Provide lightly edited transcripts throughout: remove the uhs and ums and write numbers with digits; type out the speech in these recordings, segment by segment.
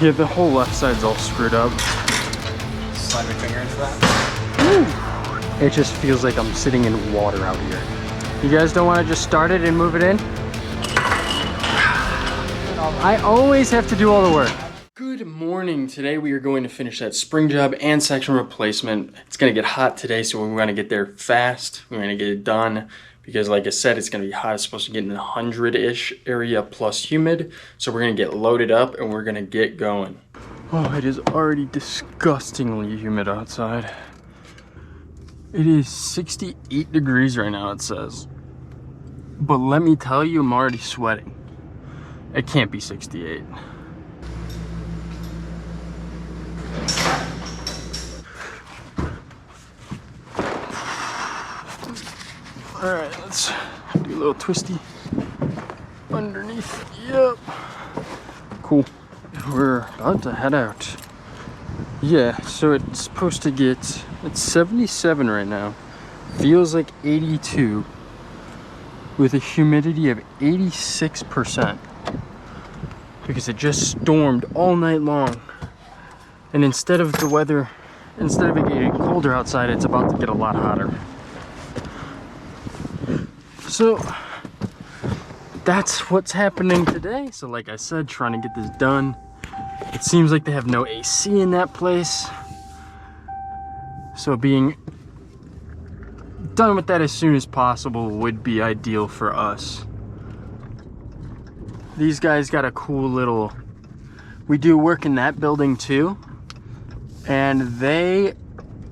Yeah, the whole left side's all screwed up. Slide my finger into that. It just feels like I'm sitting in water out here. You guys don't want to just start it and move it in? I always have to do all the work. Good morning. Today we are going to finish that spring job and section replacement. It's going to get hot today, so we want to get there fast. We're going to get it done because, like I said, it's going to be hot. It's supposed to get in the 100-ish area plus humid. So we're going to get loaded up and we're going to get going. Oh, it is already disgustingly humid outside. It is 68 degrees right now, it says. But let me tell you, I'm already sweating. It can't be 68. All right, let's do a little twisty underneath. Yep. Cool. We're about to head out. Yeah, so it's supposed to get, it's 77 right now. Feels like 82 with a humidity of 86%. Because it just stormed all night long. And instead of the weather, instead of it getting colder outside, it's about to get a lot hotter. So that's what's happening today. So like I said, trying to get this done. It seems like they have no AC in that place. So being done with that as soon as possible would be ideal for us. These guys got a cool little, we do work in that building too. And they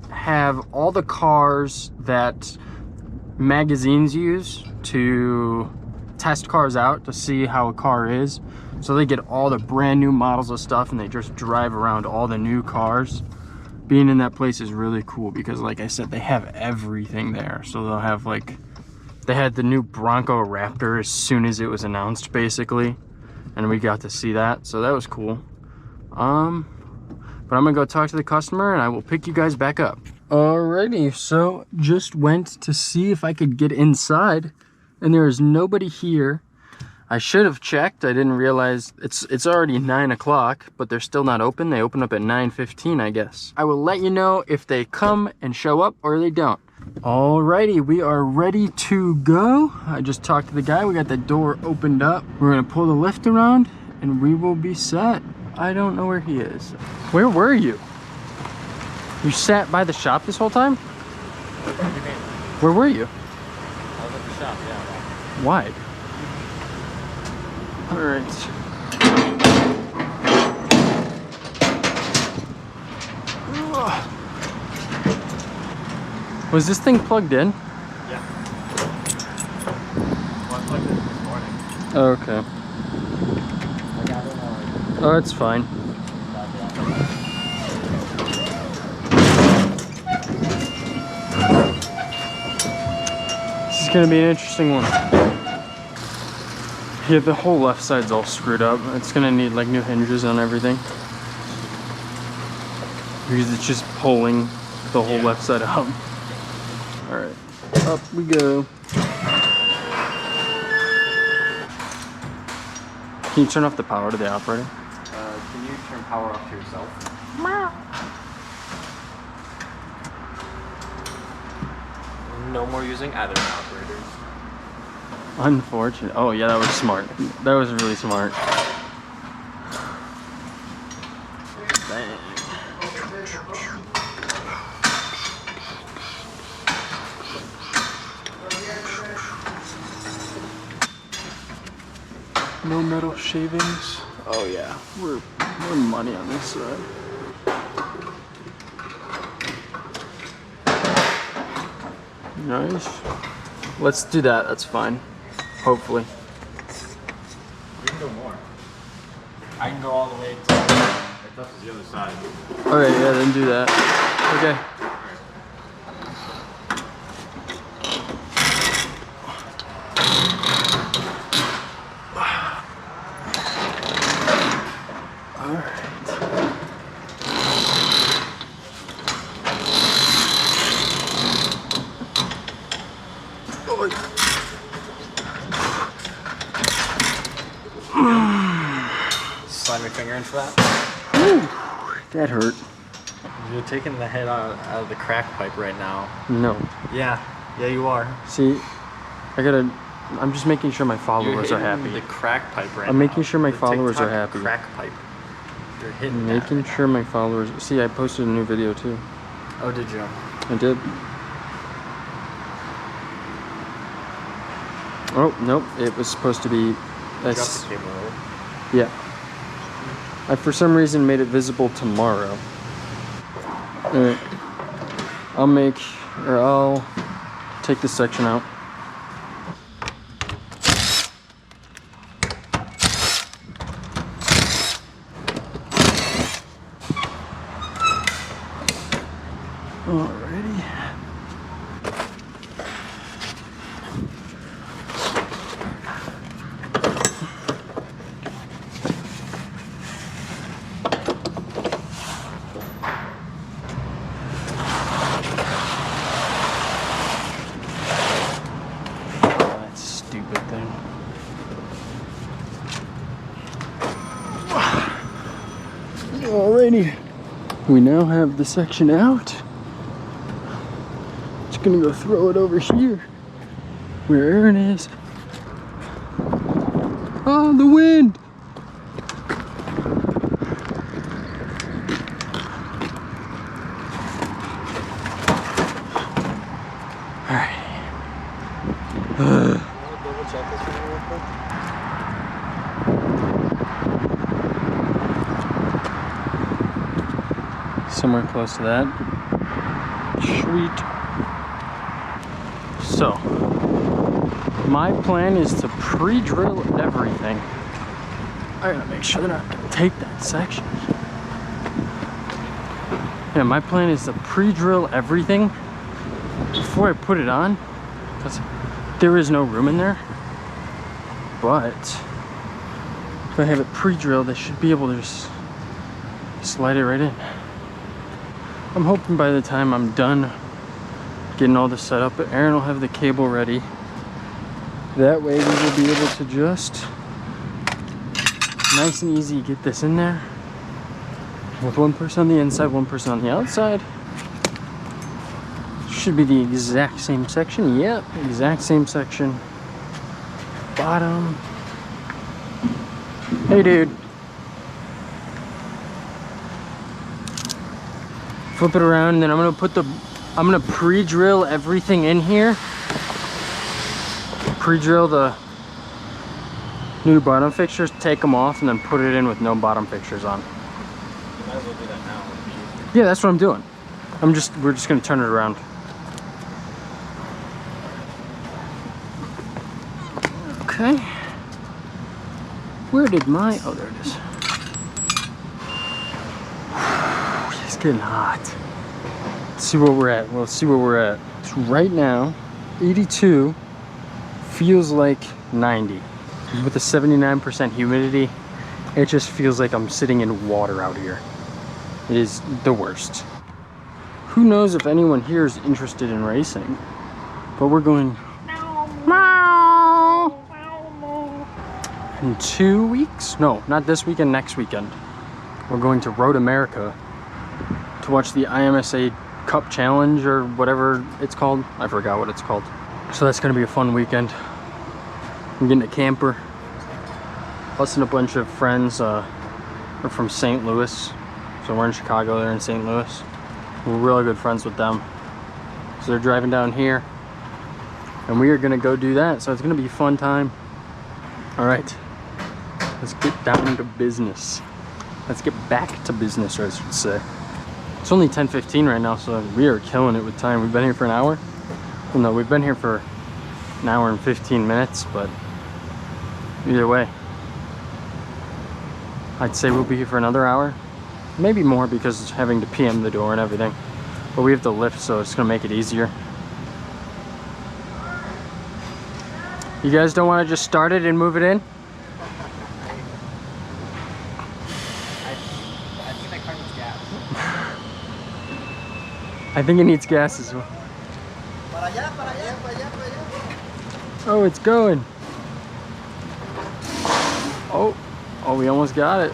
have all the cars that magazines use to test cars out to see how a car is. So they get all the brand new models of stuff and they just drive around all the new cars. Being in that place is really cool because, like I said, they have everything there. So they'll have, like, they had the new Bronco Raptor as soon as it was announced, basically. And we got to see that, so that was cool. But I'm gonna go talk to the customer and I will pick you guys back up. Alrighty, so just went to see if I could get inside and there is nobody here. I should have checked. I didn't realize it's already 9 o'clock, but they're still not open. They open up at 9:15, I guess. I will let you know if they come and show up or they don't. Alrighty, we are ready to go. I just talked to the guy. We got the door opened up. We're gonna pull the lift around and we will be set. I don't know where he is. Where were you? You sat by the shop this whole time? What do you mean? Where were you? I was at the shop, yeah. Why? All right. Was this thing plugged in? Yeah. Well, I plugged it in this morning. Oh, okay. I got it Oh, it's fine. This is gonna be an interesting one. Yeah, the whole left side's all screwed up. It's gonna need like new hinges on everything. Because it's just pulling the whole left side up. Alright, up we go. Can you turn off the power to the operator? Can you turn power off to yourself? No more using either operators. Unfortunate. Oh yeah, that was smart. That was really smart. Dang. No metal shavings. Oh yeah, we're money on this side. Nice. Let's do that. That's fine. Hopefully. We can go more. I can go all the way to the other side. Alright, yeah, then do that. Okay. Slide my finger into that. Whew, that hurt. You're taking the head out of the crack pipe right now. No. Yeah, you are. See, I'm just making sure my followers are happy. The crack pipe right now. I'm making sure my The followers are TikTok happy. Crack pipe. You're hitting I'm that making right sure my followers. See, I posted a new video too. now. Oh, did you? I did. Oh nope, it was supposed to be. Drop the cable over. Yeah. I for some reason made it visible tomorrow. Alright. I'll take this section out. Alrighty. That stupid thing. Alrighty. We now have the section out. Just gonna go throw it over here where Aaron is. Oh, the wind! Alright. Double check this for me real quick. Somewhere close to that. Sweet. So, my plan is to pre-drill everything. I gotta make sure they're not gonna take that section. Yeah, my plan is to pre-drill everything before I put it on, because there is no room in there. But if I have it pre-drilled, I should be able to just slide it right in. I'm hoping by the time I'm done getting all this set up, Aaron will have the cable ready. That way we will be able to just nice and easy get this in there with one person on the inside, one person on the outside. Should be the exact same section. Yep, exact same section. Bottom. Hey dude. Flip it around, and then I'm gonna pre-drill everything in here. Pre-drill the new bottom fixtures, take them off, and then put it in with no bottom fixtures on. You might as well do that now. Yeah, that's what I'm doing. We're just gonna turn it around. Okay. Where did my, oh, there it is. It's getting hot. Let's see where we're at. Well, let's see where we're at. So right now, 82 feels like 90. With a 79% humidity, it just feels like I'm sitting in water out here. It is the worst. Who knows if anyone here is interested in racing, but we're going in 2 weeks? No, not this weekend, next weekend. We're going to Road America to watch the IMSA Cup Challenge or whatever it's called. I forgot what it's called. So that's gonna be a fun weekend. I'm getting a camper. Plus a bunch of friends are from St. Louis. So we're in Chicago, they're in St. Louis. We're really good friends with them. So they're driving down here. And we are gonna go do that. So it's gonna be a fun time. All right, let's get down to business. Let's get back to business, I should say. It's only 10:15 right now, so we are killing it with time. We've been here for an hour. Well, no, we've been here for an hour and 15 minutes, but either way, I'd say we'll be here for another hour. Maybe more because it's having to PM the door and everything. But we have the lift, so it's gonna make it easier. You guys don't want to just start it and move it in? I think that car needs gas. I think it needs gas as well. Oh, it's going. Oh, we almost got it.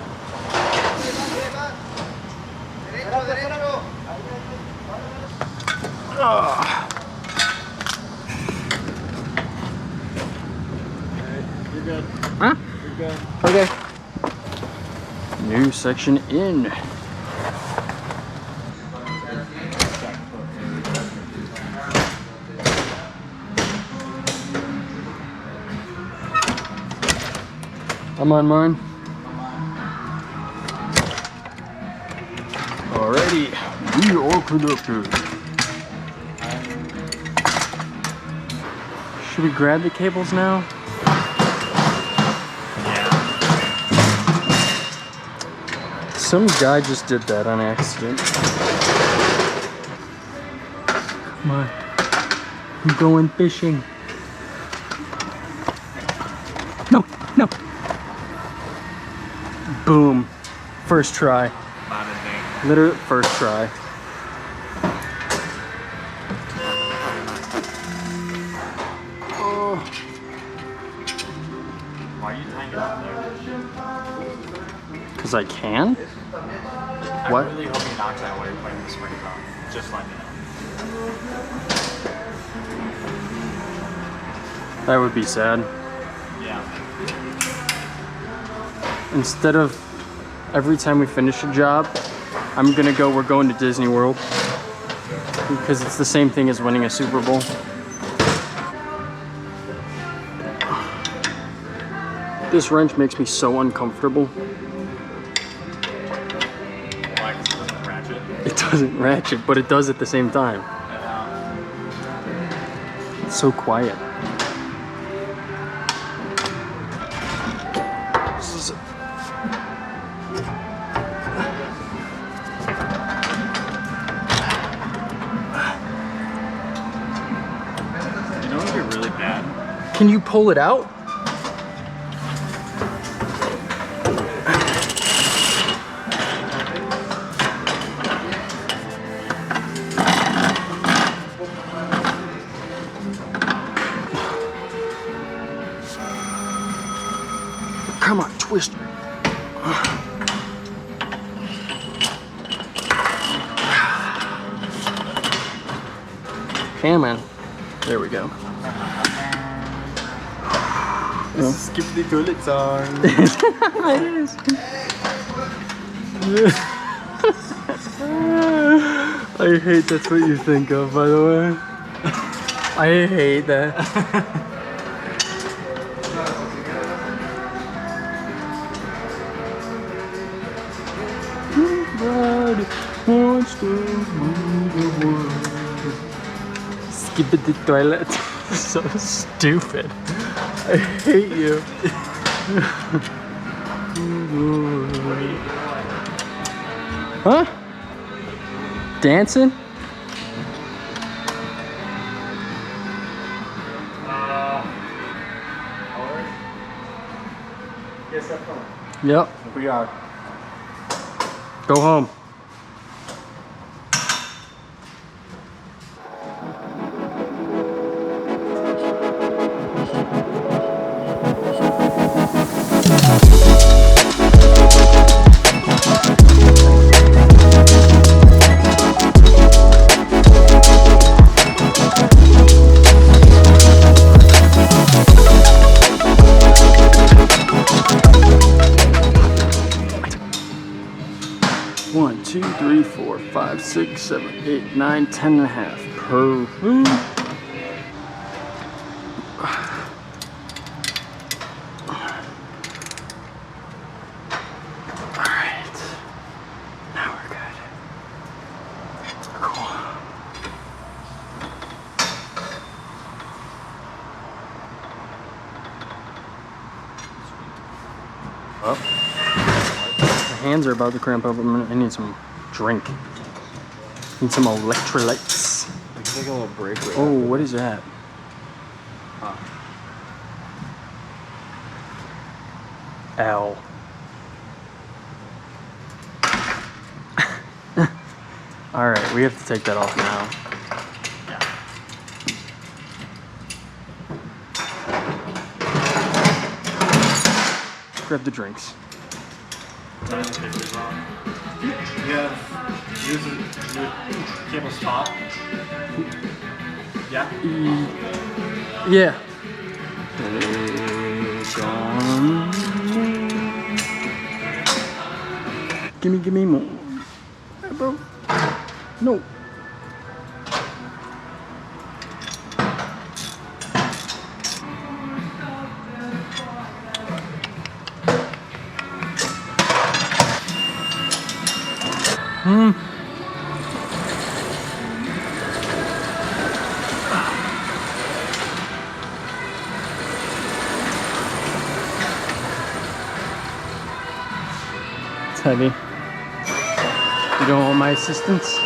section in. I'm on mine. Alrighty, we are connected. Should we grab the cables now? Some guy just did that on accident. Come on. I'm going fishing. No, no. Boom. First try. Literally first try. Oh. Why are you tying it up there? Because I can? What? I really hope you knock that while you're playing the spring phone. Just let me know. That would be sad. Yeah. Instead of every time we finish a job, I'm gonna go, we're going to Disney World. Because it's the same thing as winning a Super Bowl. This wrench makes me so uncomfortable. Why? 'Cause it doesn't ratchet? It doesn't ratchet, but it does at the same time. It's so quiet. You know what would be really bad? Can you pull it out? Come on, twist. Come on. There we go. Skip the toilet song. It is. I hate that's what you think of, by the way. I hate that. God wants to move the world. Skip the toilet. So stupid. I hate you. Huh? Dancing? Yes, that's fine. Yep. We are. Go home. One, 2, 3, 4, 5, 6, 7, 8, 9, 10 and a half. Perfect. Alright. Now we're good. Cool. Oh. My hands are about to cramp up. I need some drink. Need some electrolytes. We can take a little break. Right Oh, after. what is that? Huh. L. Alright, we have to take that off now. Grab the drinks. Yeah. This is the cable's top. Yeah. Yeah. Give me more. Hey, bro. No. It's heavy. You don't want my assistance?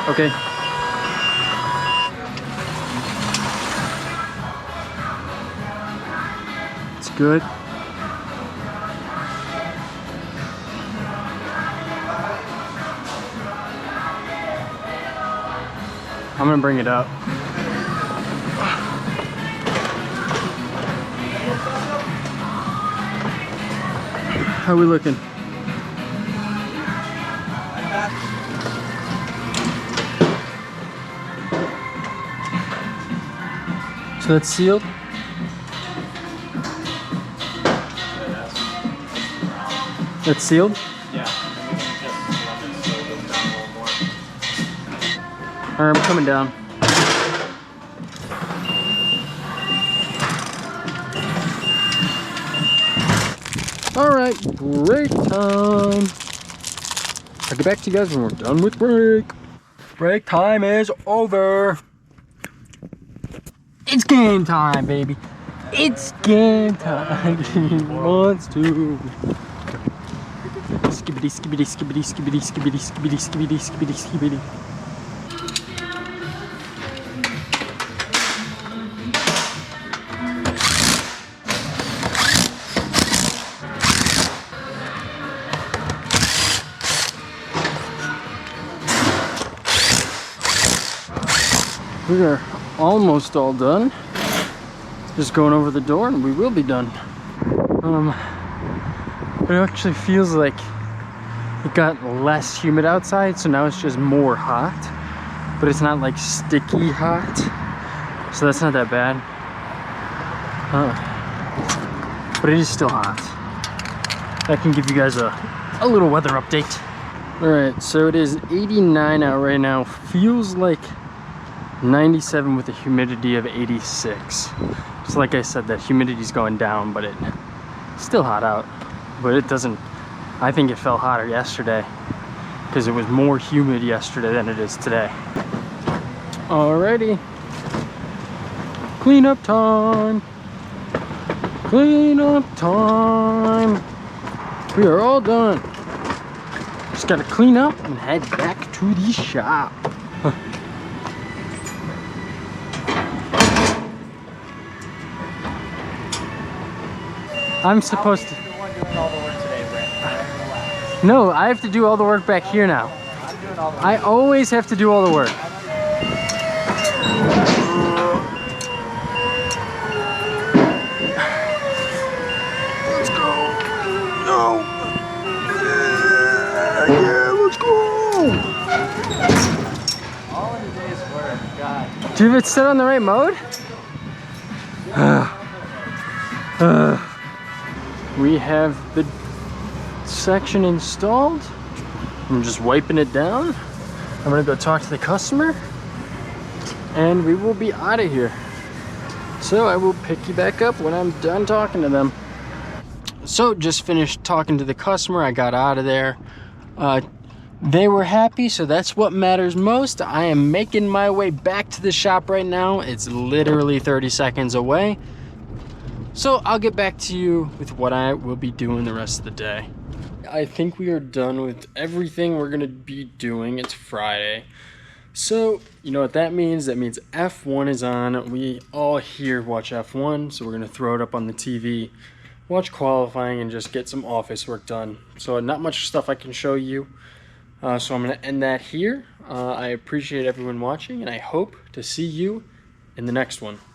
Okay. It's good. I'm gonna bring it up. How are we looking? So that's sealed? That's sealed? Yeah. Alright, I'm coming down. Alright, break time. I'll get back to you guys when we're done with break. Break time is over. It's game time, baby. It's game time. He wants to. Skibbity, skibbity, skibbity, skibbity, skibbity, skibbity, skibbity, skibbity, skibbity. We are almost all done. Just going over the door and we will be done. It actually feels like it got less humid outside, so now it's just more hot. But it's not like sticky hot, so that's not that bad. But it is still hot. I can give you guys a little weather update. Alright, so it is 89 out right now. Feels like 97 with a humidity of 86. So like I said, that humidity's going down, but it's still hot out. But it doesn't, I think it felt hotter yesterday because it was more humid yesterday than it is today. Alrighty. Cleanup time. Cleanup time. We are all done. Just gotta clean up and head back to the shop. I'm supposed to. You're the one doing all the work today, Brent. No, I have to do all the work back here now. I'm doing all the work. I always have to do all the work. Let's go. No. Yeah, let's go. All in a day's work. God. Do you have it set on the right mode? We have the section installed. I'm just wiping it down. I'm gonna go talk to the customer and we will be out of here. So I will pick you back up when I'm done talking to them. So just finished talking to the customer. I got out of there. They were happy, so that's what matters most. I am making my way back to the shop right now. It's literally 30 seconds away. So I'll get back to you with what I will be doing the rest of the day. I think we are done with everything we're gonna be doing. It's Friday. So, you know what that means? That means F1 is on. We all here watch F1, so we're gonna throw it up on the TV, watch qualifying, and just get some office work done. So not much stuff I can show you. So I'm gonna end that here. I appreciate everyone watching, and I hope to see you in the next one.